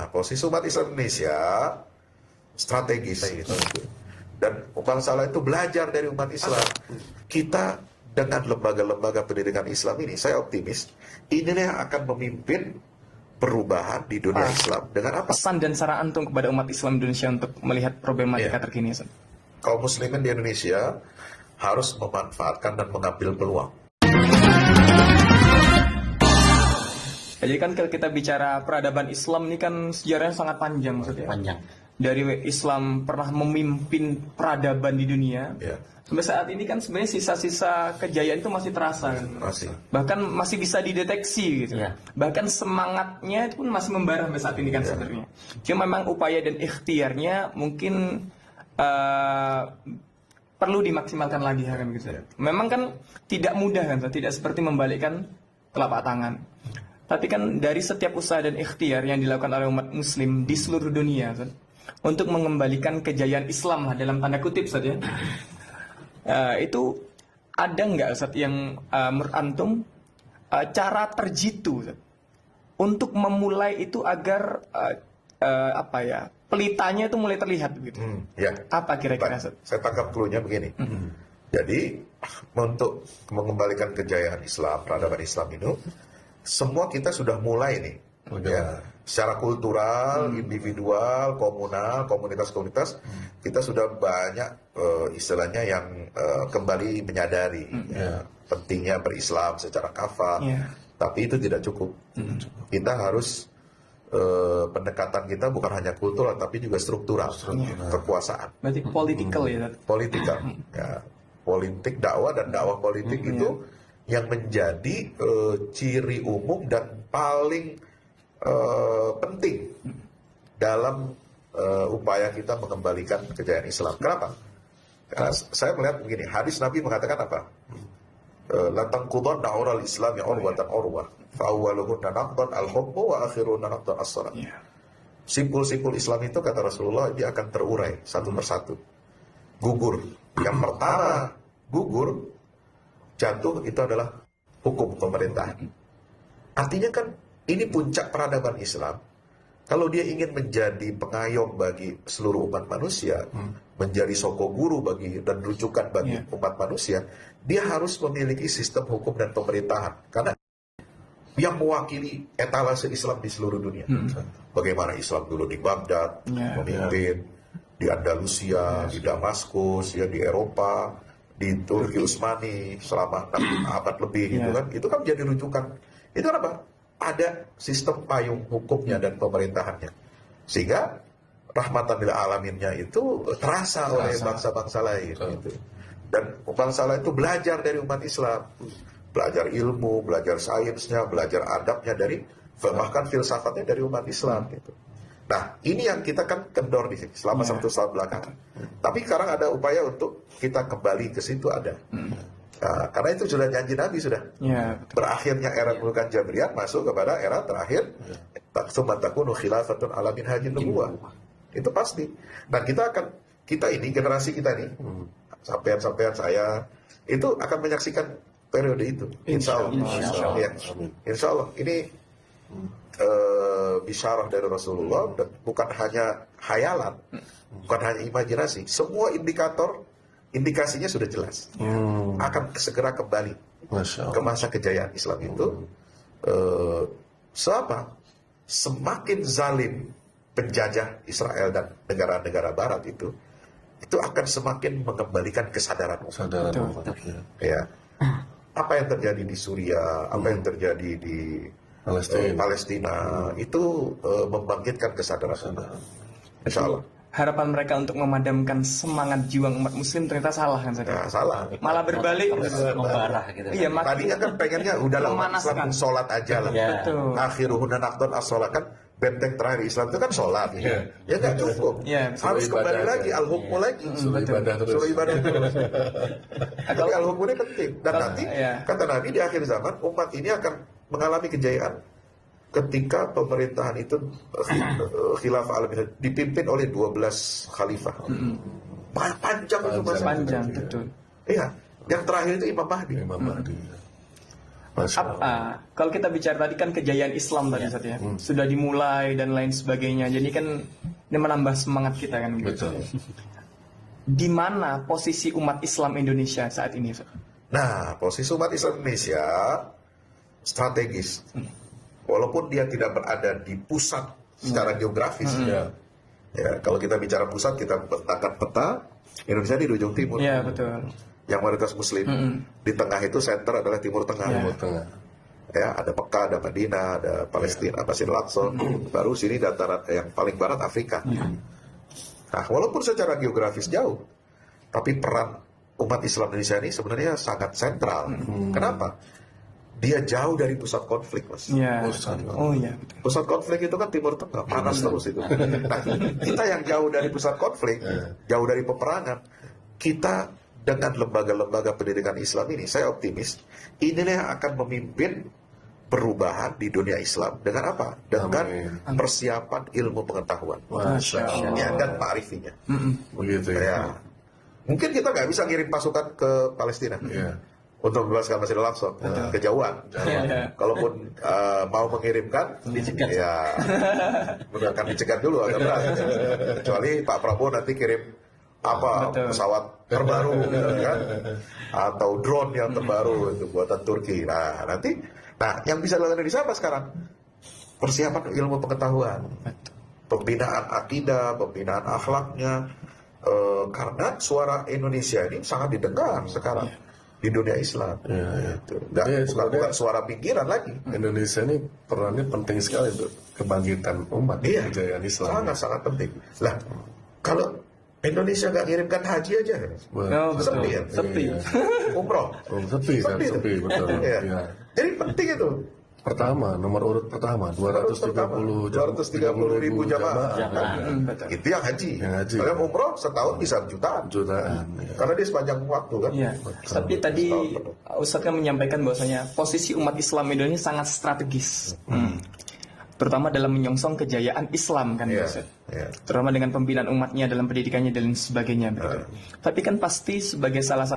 Nah, posisi umat Islam Indonesia strategis. Dan Bang Salah itu belajar dari umat Islam. Kita dengan lembaga-lembaga pendidikan Islam ini, saya optimis, ini yang akan memimpin perubahan di dunia Islam. Dengan apa? Pesan dan saran antum kepada umat Islam Indonesia untuk melihat problematika terkini, Ustaz. Kaum muslimin di Indonesia harus memanfaatkan dan mengambil peluang. Jadi kan kalau kita bicara peradaban Islam ini kan sejarahnya sangat panjang, Ustaz, ya. Panjang. Dari Islam pernah memimpin peradaban di dunia, sampai saat ini kan sebenarnya sisa-sisa kejayaan itu masih terasa, kan? Masih. Bahkan masih bisa dideteksi gitu. Bahkan semangatnya itu pun masih membara sampai saat ini kan sebenarnya. Cuma memang upaya dan ikhtiarnya mungkin perlu dimaksimalkan lagi kan gitu. Memang kan tidak mudah kan, tidak seperti membalikkan telapak tangan. Tapi kan dari setiap usaha dan ikhtiar yang dilakukan oleh umat muslim di seluruh dunia, Ustaz, untuk mengembalikan kejayaan Islam lah, dalam tanda kutip saja, itu ada nggak, Ustaz, yang menurut antum cara terjitu, Ustaz, untuk memulai itu agar pelitanya itu mulai terlihat begitu? Apa kira-kira, Ustaz? Saya tangkap clue-nya begini. Jadi untuk mengembalikan kejayaan Islam, peradaban Islam itu, semua kita sudah mulai nih. Ya, secara kultural, individual, komunal, komunitas-komunitas, kita sudah banyak istilahnya yang kembali menyadari pentingnya berislam secara kafah. Tapi itu tidak cukup. Kita harus pendekatan kita bukan hanya kultural, tapi juga struktural, kekuasaan. Berarti political ya? Politikal, ya. Politik dakwah dan dakwah politik itu yang menjadi ciri umum dan paling penting dalam upaya kita mengembalikan kejayaan Islam. Kenapa? Karena saya melihat begini, hadis Nabi mengatakan apa? Latang kudan na'ural Islam ya urwatan urwah, fa'awwaluhunna naqdan al-hukmu wa akhirunna naqdan as-salat. Simpul-simpul Islam itu, kata Rasulullah, dia akan terurai satu persatu, gugur. Yang pertama gugur, jatuh, itu adalah hukum pemerintahan. Artinya kan ini puncak peradaban Islam. Kalau dia ingin menjadi pengayom bagi seluruh umat manusia, menjadi soko guru bagi dan rujukan bagi umat manusia, dia harus memiliki sistem hukum dan pemerintahan. Karena yang mewakili etalase Islam di seluruh dunia. Bagaimana Islam dulu di Baghdad, memimpin, di Andalusia, di Damaskus, ya, di Eropa, di Turki Utsmani selama 6 abad lebih, gitu kan. Itu kan menjadi rujukan. Itu apa? Ada sistem payung hukumnya dan pemerintahannya, sehingga rahmatan lil alaminnya itu terasa oleh bangsa-bangsa lain, gitu. Dan bangsa lain itu belajar dari umat Islam, belajar ilmu, belajar sainsnya, belajar adabnya dari, bahkan filsafatnya dari umat Islam, gitu. Nah, ini yang kita kan kendor di sini selama 100 tahun belakangan. Tapi sekarang ada upaya untuk kita kembali ke situ, ada. Nah, karena itu sudah janji Nabi, sudah berakhirnya era Mulkan Jabriyat, masuk kepada era terakhir, summa takunu khilafatun ala minhajin nubuwah. Itu pasti. Dan kita ini, generasi kita ini, sampean saya, itu akan menyaksikan periode itu. Insya Allah. Insya Allah. Ini bisyarah dari Rasulullah, dan bukan hanya khayalan, bukan hanya imajinasi. Semua indikasinya sudah jelas, akan segera kembali ke masa kejayaan Islam itu. Semakin zalim penjajah Israel dan negara-negara Barat itu akan semakin mengembalikan kesadaran. Ya, apa yang terjadi di Suriah, apa yang terjadi di Palestina, itu membangkitkan kesadaran. Insya Allah. Harapan mereka untuk memadamkan semangat juang umat muslim ternyata salah kan, Nah, salah. Malah berbalik, membarah gitu. Iya, Tadinya kan pengennya udahlah umat Islam sholat aja lah. Akhiruhunna naqdan as-sholat, kan benteng terakhir Islam itu kan sholat. Ya nggak cukup. Harus kembali lagi al-hukmu lagi. Suruh ibadah terus. Tapi al-hukmu ini penting. Dan nanti kata Nabi di akhir zaman umat ini akan mengalami kejayaan ketika pemerintahan itu khilafah al-Mahdi dipimpin oleh 12 khalifah. Panjang itu masa. Panjang, betul. Iya, yang terakhir itu Imam Mahdi. Masya Allah. Kalau kita bicara tadi kan kejayaan Islam tadi Ustaz ya, sudah dimulai dan lain sebagainya. Jadi kan ini menambah semangat kita kan. Gitu. Betul. Di mana posisi umat Islam Indonesia saat ini, Ustaz? Nah, posisi umat Islam Indonesia strategis. Walaupun dia tidak berada di pusat secara geografis. Ya. Ya, kalau kita bicara pusat, kita petakan peta Indonesia di ujung timur. Iya, betul. Yang mayoritas Muslim. Di tengah itu center adalah Timur Tengah. Timur Tengah. Ya, ada Mekah, ada Madinah, ada Palestina, Masjidil Aqsa. Baru sini dataran yang paling barat Afrika. Nah, walaupun secara geografis jauh, tapi peran umat Islam Indonesia ini sebenarnya sangat sentral. Kenapa? Dia jauh dari pusat konflik, Mas. Iya. Pusat. Oh iya, betul. Pusat konflik itu kan Timur Tengah, panas terus itu. Nah, kita yang jauh dari pusat konflik, jauh dari peperangan, kita dengan lembaga-lembaga pendidikan Islam ini, saya optimis, inilah yang akan memimpin perubahan di dunia Islam. Dengan apa? Dengan persiapan ilmu pengetahuan. Masya Allah. Ya, dan ma'rifinya. Begitu ya. Ya. Mungkin kita nggak bisa ngirim pasukan ke Palestina. Iya. Untuk membebaskan Masjidil Aqsa, kejauhan. Iya. Kalaupun mau mengirimkan, ya akan dicegat dulu agak berat. Kecuali Pak Prabowo nanti kirim Betul. pesawat terbaru, gitu kan, atau drone yang terbaru itu buatan Turki. Nah nanti, yang bisa dilakukan Indonesia apa sekarang? Persiapan ilmu pengetahuan, pembinaan akidah, pembinaan akhlaknya, karena suara Indonesia ini sangat didengar sekarang di dunia Islam. Gitu. Bukan suara pinggiran lagi. Indonesia ini perannya penting sekali untuk kebangkitan umat, kejayaan Islam. Sangat penting. Lah, kalau Indonesia nggak ngirimkan haji aja, Oh, betul. sepi ya? Sepi. Umroh. Sepi kan, Sepi, sepi, betul. Iya. Ya. Jadi penting itu. Pertama, nomor urut pertama 230 ribu jamaah. Betul. Itu yang haji. Yang haji. Kalau umroh setahun bisa jutaan. Ya. Karena dia sepanjang waktu kan. Iya. Tapi tadi Ustadz kan menyampaikan bahwasanya posisi umat Islam Indonesia sangat strategis. Terutama dalam menyongsong kejayaan Islam kan, Iya, Ustadz. iya. Terutama dengan pembinaan umatnya dalam pendidikannya dan sebagainya. Begitu. Tapi kan pasti sebagai salah satu